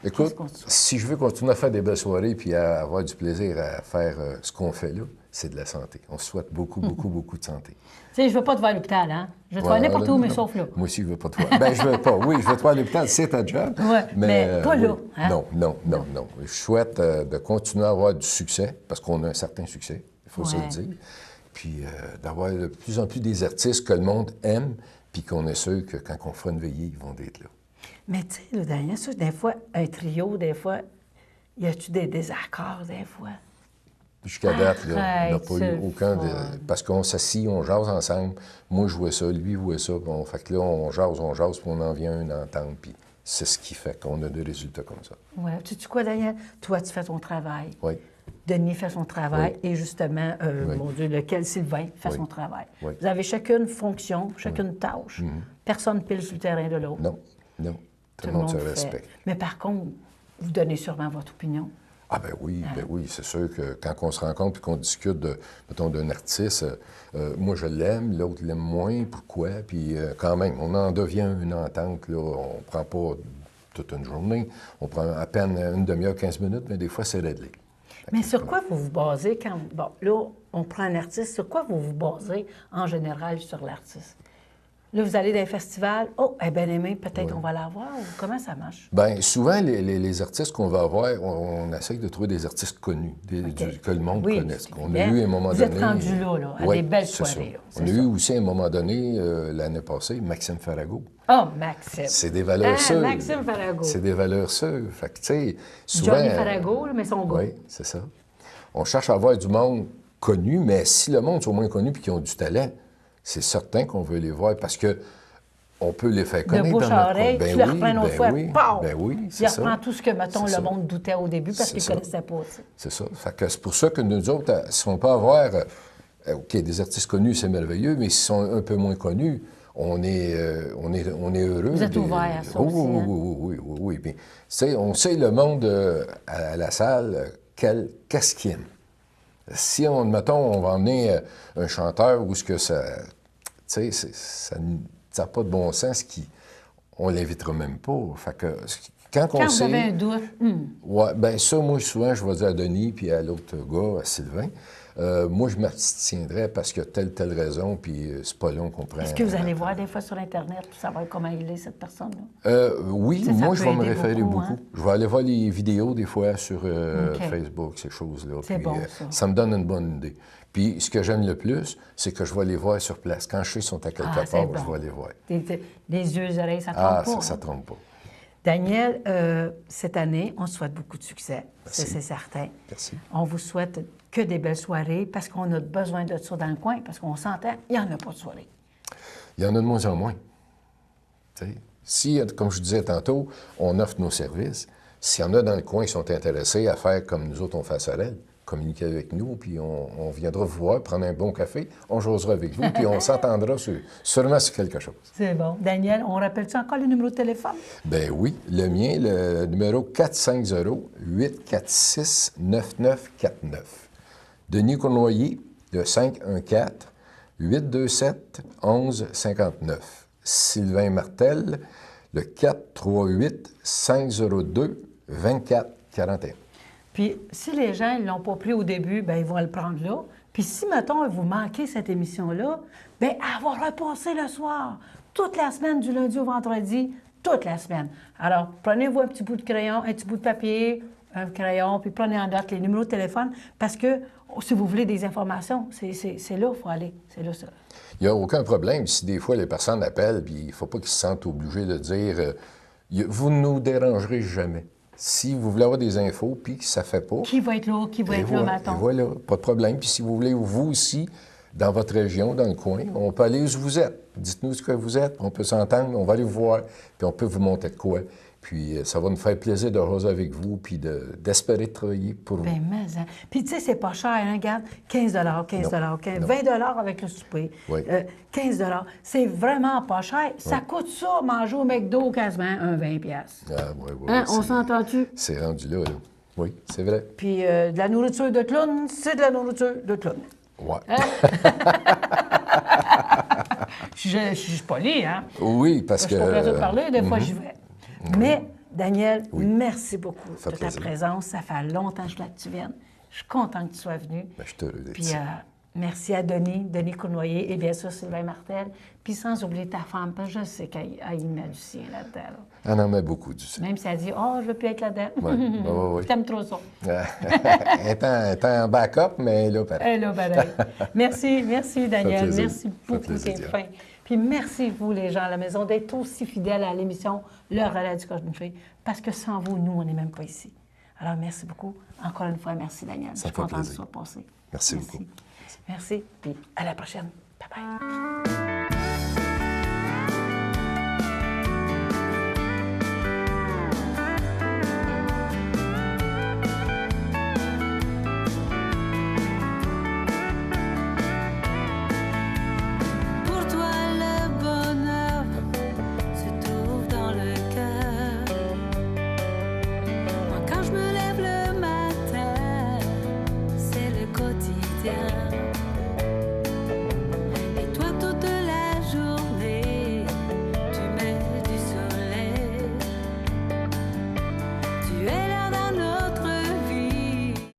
Écoute, qu'est-ce qu'on te souhaite? si je veux continuer à faire des belles soirées puis à avoir du plaisir à faire ce qu'on fait là, c'est de la santé. On se souhaite beaucoup, beaucoup de santé. Tu sais, je veux pas te voir à l'hôpital, hein? Je veux te voir Ouais, n'importe là, où, mais non. sauf là. Moi aussi, je veux pas te voir. Ben, je veux pas. Oui, je veux te voir à l'hôpital, c'est ta job. Ouais, mais pas là, hein? Non. Je souhaite de continuer à avoir du succès, parce qu'on a un certain succès, il faut se le Ouais. dire. Puis d'avoir de plus en plus des artistes que le monde aime, puis qu'on est sûr que quand on fera une veillée, ils vont être là. Mais tu sais, là, Daniel, ça, des fois, un trio, des fois, y a-tu des désaccords, des fois? Jusqu'à date, là, on n'a Arrête, pas c'est eu aucun... le fun. Parce qu'on s'assit, on jase ensemble. Moi, je vois ça, lui voit ça. Bon, fait que là, on jase, puis on en vient à une entente. Puis c'est ce qui fait qu'on a des résultats comme ça. Ouais. Tu sais quoi, Daniel? Toi, tu fais ton travail. Oui. Denis fait son travail. Et justement, Oui. mon Dieu, lequel Sylvain fait Oui. son travail. Oui. Vous avez chacune fonction, chacune tâche. Personne ne pile sur le terrain de l'autre. Non. Tout le monde se fait. respecte. Mais par contre, vous donnez sûrement votre opinion. Ah ben oui, c'est sûr que quand on se rencontre et qu'on discute, mettons, d'un artiste, moi je l'aime, l'autre l'aime moins, pourquoi? Puis quand même, on en devient une entente, là, on prend pas toute une journée, on prend à peine une demi-heure, 15 minutes, mais des fois c'est réglé. Mais sur quoi vous vous basez quand... Bon, là, on prend un artiste. Sur quoi vous vous basez en général sur l'artiste? Là, vous allez dans un festival. Oh, elle est bien aimée, peut-être on va la voir. Ou comment ça marche? Bien, souvent, les artistes qu'on va avoir, on essaye de trouver des artistes connus, que le monde Oui, connaisse. c'est On a évident. eu à un moment Vous donné... êtes rendu là, à Oui, des belles c'est soirées, ça. là, On c'est a ça. eu aussi à un moment donné, l'année passée, Maxime Farago. Oh, Maxime. C'est des valeurs Ah, sûres. Maxime Farago. C'est des valeurs sûres. Fait que, tu sais, souvent... Johnny Farago, là, mais son gars. Oui, c'est ça. On cherche à avoir du monde connu, mais si le monde sont moins connus et qu'ils ont du talent, c'est certain qu'on veut les voir parce que on peut les faire De connaître bouche dans à notre oreille, coin. tu le reprends une autre fois, pow! Ben oui, Il c'est ça. reprend tout ce que, mettons, C'est le ça. monde doutait au début parce C'est qu'il ne ça. connaissait pas. Tu sais. C'est ça. Fait que c'est pour ça que nous autres, si on peut avoir, OK, des artistes connus, c'est merveilleux, mais s'ils sont un peu moins connus, on est heureux. Vous êtes ouverts à ça oui, aussi, hein? oui. Puis, tu sais, on sait le monde à la salle, qu'est-ce qu'il aime. Si, mettons, on va emmener un chanteur où ce que ça... Tu sais, ça n'a pas de bon sens, on ne l'invitera même pas. Fait que quand on Quand vous sait... avez un doute, Ouais, bien ça, moi, souvent, je vais dire à Denis puis à l'autre gars, à Sylvain, moi, je m'abstiendrais parce qu'il y a telle raison, puis c'est pas long qu'on prenne... est-ce que vous allez voir des fois sur Internet pour savoir comment il est, cette personne-là? Oui, Ça moi, peut je vais me aider référer beaucoup, beaucoup. hein? Je vais aller voir les vidéos, des fois, sur OK. Facebook, ces choses-là. C'est puis, bon, ça. ça me donne une bonne idée. Puis, ce que j'aime le plus, c'est que je vais les voir sur place. Quand je sais qu'ils sont à quelque Ah, part, c'est bon. je vais les voir. Les yeux, les oreilles, ça ne Ah, trompe pas. ça hein? trompe pas. Daniel, cette année, on souhaite beaucoup de succès. Merci. C'est certain. Merci. On vous souhaite que des belles soirées parce qu'on a besoin de ça dans le coin, parce qu'on s'entend, il n'y en a pas de soirée. Il y en a de moins en moins. Tu sais, si, comme je disais tantôt, on offre nos services, s'il y en a dans le coin qui sont intéressés à faire comme nous autres on fait à Sorel, communiquer avec nous, puis on viendra vous voir, prendre un bon café, on jasera avec vous, puis on s'entendra sûrement sur quelque chose. C'est bon. Daniel, on rappelle-tu encore le numéro de téléphone? Ben oui, le mien, le numéro 450-846-9949. Denis Cournoyer, le 514-827-1159. Sylvain Martel, le 438-502-2441. Puis, si les gens ne l'ont pas pris au début, bien, ils vont le prendre là. Puis, si, mettons, vous manquez cette émission-là, bien, elle va repasser le soir, toute la semaine, du lundi au vendredi, toute la semaine. Alors, prenez-vous un petit bout de crayon, un petit bout de papier, un crayon, puis prenez en note les numéros de téléphone, parce que si vous voulez des informations, c'est là qu'il faut aller. C'est là, ça. Il n'y a aucun problème si des fois les personnes appellent, puis il ne faut pas qu'ils se sentent obligés de dire vous ne nous dérangerez jamais. Si vous voulez avoir des infos, puis que ça ne fait pas... Qui va être là, qui va être là, mettons. Et voilà, pas de problème. Puis si vous voulez, vous aussi, dans votre région, dans le coin, on peut aller où vous êtes. Dites-nous ce que vous êtes, on peut s'entendre, on va aller vous voir, puis on peut vous montrer de quoi. Puis ça va nous faire plaisir de rejoindre avec vous, puis d'espérer travailler pour vous. Bien, mais, hein. Puis, tu sais, c'est pas cher, hein, regarde, 15 15 Non. 20 avec le souper, Oui. 15 c'est vraiment pas cher. Ça coûte ça, manger au McDo, quasiment un 20 piastres. Ah, oui, oui. Hein, on s'entend-tu? C'est rendu là, là. Oui, c'est vrai. Puis, de la nourriture de clown, c'est de la nourriture de clown. Ouais. Je suis polie, hein? Oui, parce que... Je suis pas prête de parler, des fois, j'y vais. Mais, Daniel, merci beaucoup Ça de fait ta plaisir. présence. Ça fait longtemps que je voulais que tu viennes. Je suis contente que tu sois venu. Ben, je suis heureux d'être Puis, ici. merci à Denis Cournoyer et bien sûr Sylvain Martel. Puis, sans oublier ta femme, parce que je sais qu'elle y met du sien là-dedans. Là. Elle en met beaucoup du sang. Même si elle dit « Oh, je veux plus être là-dedans. Oui, oui. T'aimes trop ça. Elle est en backup, mais là, pareil. Elle est là, pareil. Merci, Daniel. plaisir. Merci Ça fait beaucoup, plaisir. t'es fin. Puis merci, vous, les gens à la maison, d'être aussi fidèles à l'émission Le Relais du Corps d'une fille, parce que sans vous, nous, on n'est même pas ici. Alors, merci beaucoup. Encore une fois, merci, Daniel. Je suis fait contente que plaisir. tu sois passé. Merci beaucoup. Merci. Puis à la prochaine. Bye-bye.